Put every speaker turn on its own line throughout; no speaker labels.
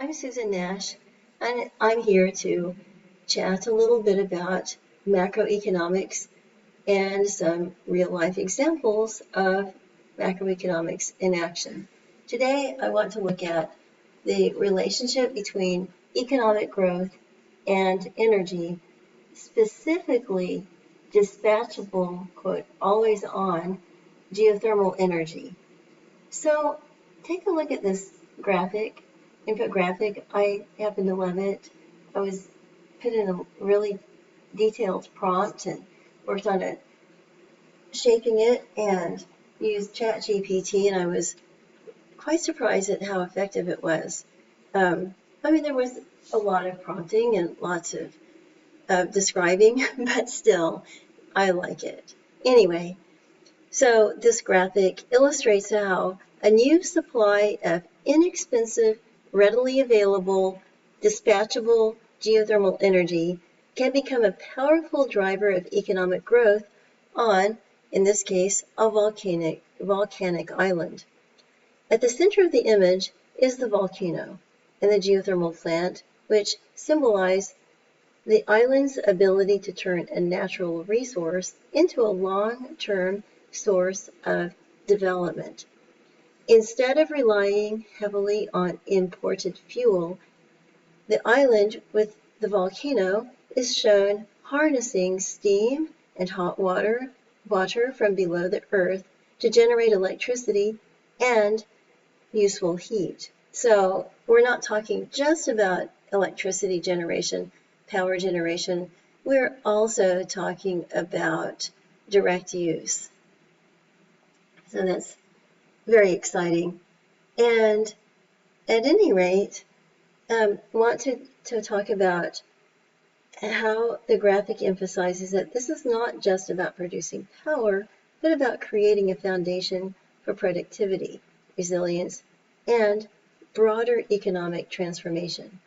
I'm Susan Nash, and I'm here to chat a little bit about macroeconomics and some real-life examples of macroeconomics in action. Today, I want to look at the relationship between economic growth and energy, specifically dispatchable, quote, always on geothermal energy. So take a look at this infographic. I happen to love it. I was put in a really detailed prompt and worked on it, shaping it, and used ChatGPT, and I was quite surprised at how effective it was. There was a lot of prompting and lots of describing, but still, I like it. Anyway, so this graphic illustrates how a new supply of inexpensive, readily available, dispatchable geothermal energy can become a powerful driver of economic growth on, in this case, a volcanic island. At the center of the image is the volcano and the geothermal plant, which symbolize the island's ability to turn a natural resource into a long-term source of development. Instead of relying heavily on imported fuel, the island with the volcano is shown harnessing steam and hot water from below the earth to generate electricity and useful heat. So we're not talking just about electricity generation, power generation. We're also talking about direct use. So that's very exciting. And at any rate, want to talk about how the graphic emphasizes that this is not just about producing power, but about creating a foundation for productivity, resilience, and broader economic transformation.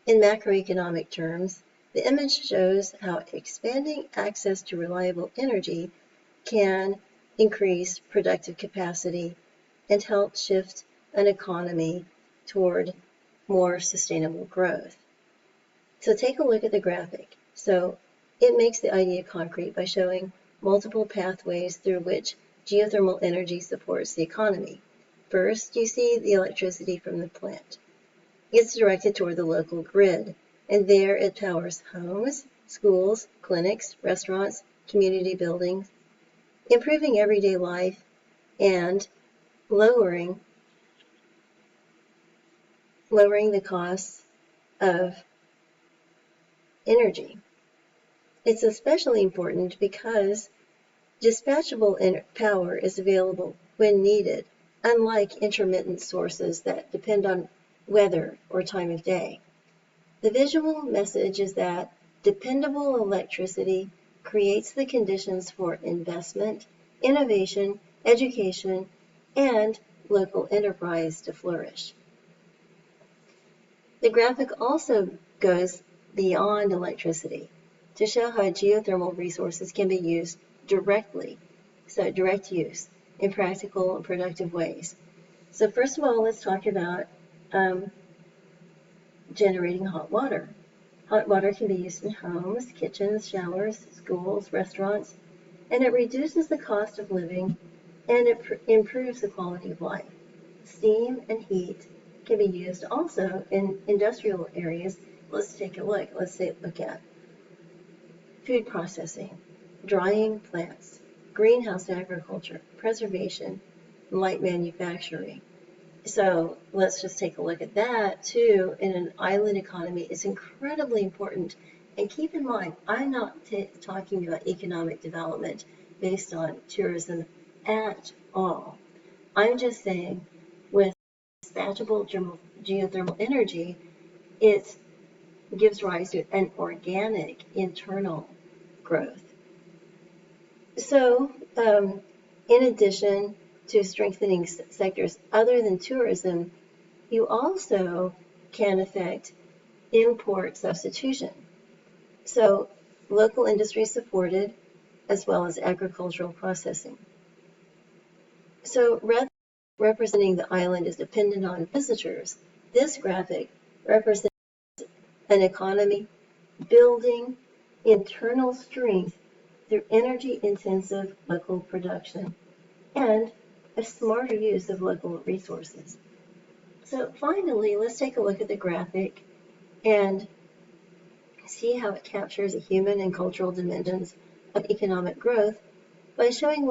In macroeconomic terms, the image shows how expanding access to reliable energy can increase productive capacity and help shift an economy toward more sustainable growth. So take a look at the graphic. So it makes the idea concrete by showing multiple pathways through which geothermal energy supports the economy. First, you see the electricity from the plant. It's directed toward the local grid, and there it powers homes, schools, clinics, restaurants, community buildings, improving everyday life and lowering the costs of energy. It's especially important because dispatchable power is available when needed, unlike intermittent sources that depend on weather or time of day. The visual message is that dependable electricity creates the conditions for investment, innovation, education, and local enterprise to flourish. The graphic also goes beyond electricity to show how geothermal resources can be used directly, so direct use, in practical and productive ways. So first of all, let's talk about generating hot water. Hot water can be used in homes, kitchens, showers, schools, restaurants, and it reduces the cost of living and it improves the quality of life. Steam and heat can be used also in industrial areas. Let's take a look. Let's look at food processing, drying plants, greenhouse agriculture, preservation, and light manufacturing. So let's just take a look at that too. In an island economy, it's incredibly important. And keep in mind, I'm not talking about economic development based on tourism at all. I'm just saying with dispatchable geothermal energy, it gives rise to an organic internal growth. So in addition to strengthening sectors other than tourism, you also can affect import substitution. So local industry supported as well as agricultural processing. So rather than representing the island as dependent on visitors, this graphic represents an economy building internal strength through energy-intensive local production and a smarter use of local resources. So finally, let's take a look at the graphic and see how it captures the human and cultural dimensions of economic growth by showing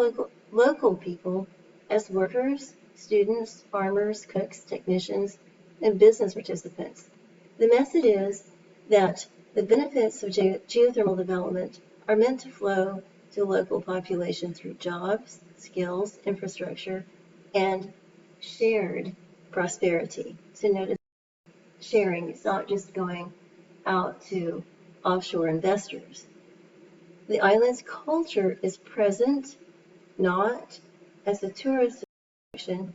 local people as workers, students, farmers, cooks, technicians, and business participants. The message is that the benefits of geothermal development are meant to flow to local population through jobs, skills, infrastructure, and shared prosperity. So notice sharing, it's not just going out to offshore investors. The island's culture is present not as a tourist attraction,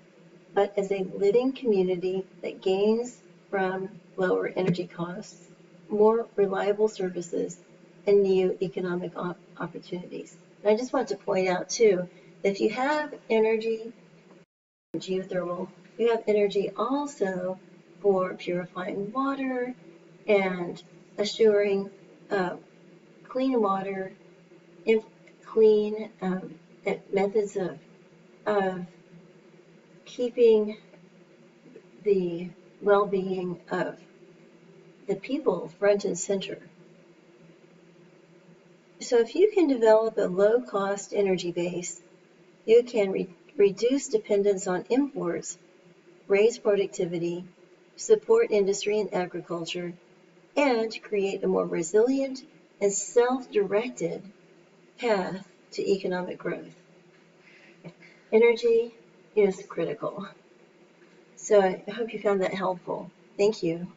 but as a living community that gains from lower energy costs, more reliable services, and new economic opportunities. And I just want to point out, too, that if you have energy, geothermal, you have energy also for purifying water and assuring clean water, clean methods of keeping the well-being of the people front and center. So if you can develop a low-cost energy base, you can reduce dependence on imports, raise productivity, support industry and agriculture, and create a more resilient and self-directed path to economic growth. Energy is critical. So I hope you found that helpful. Thank you.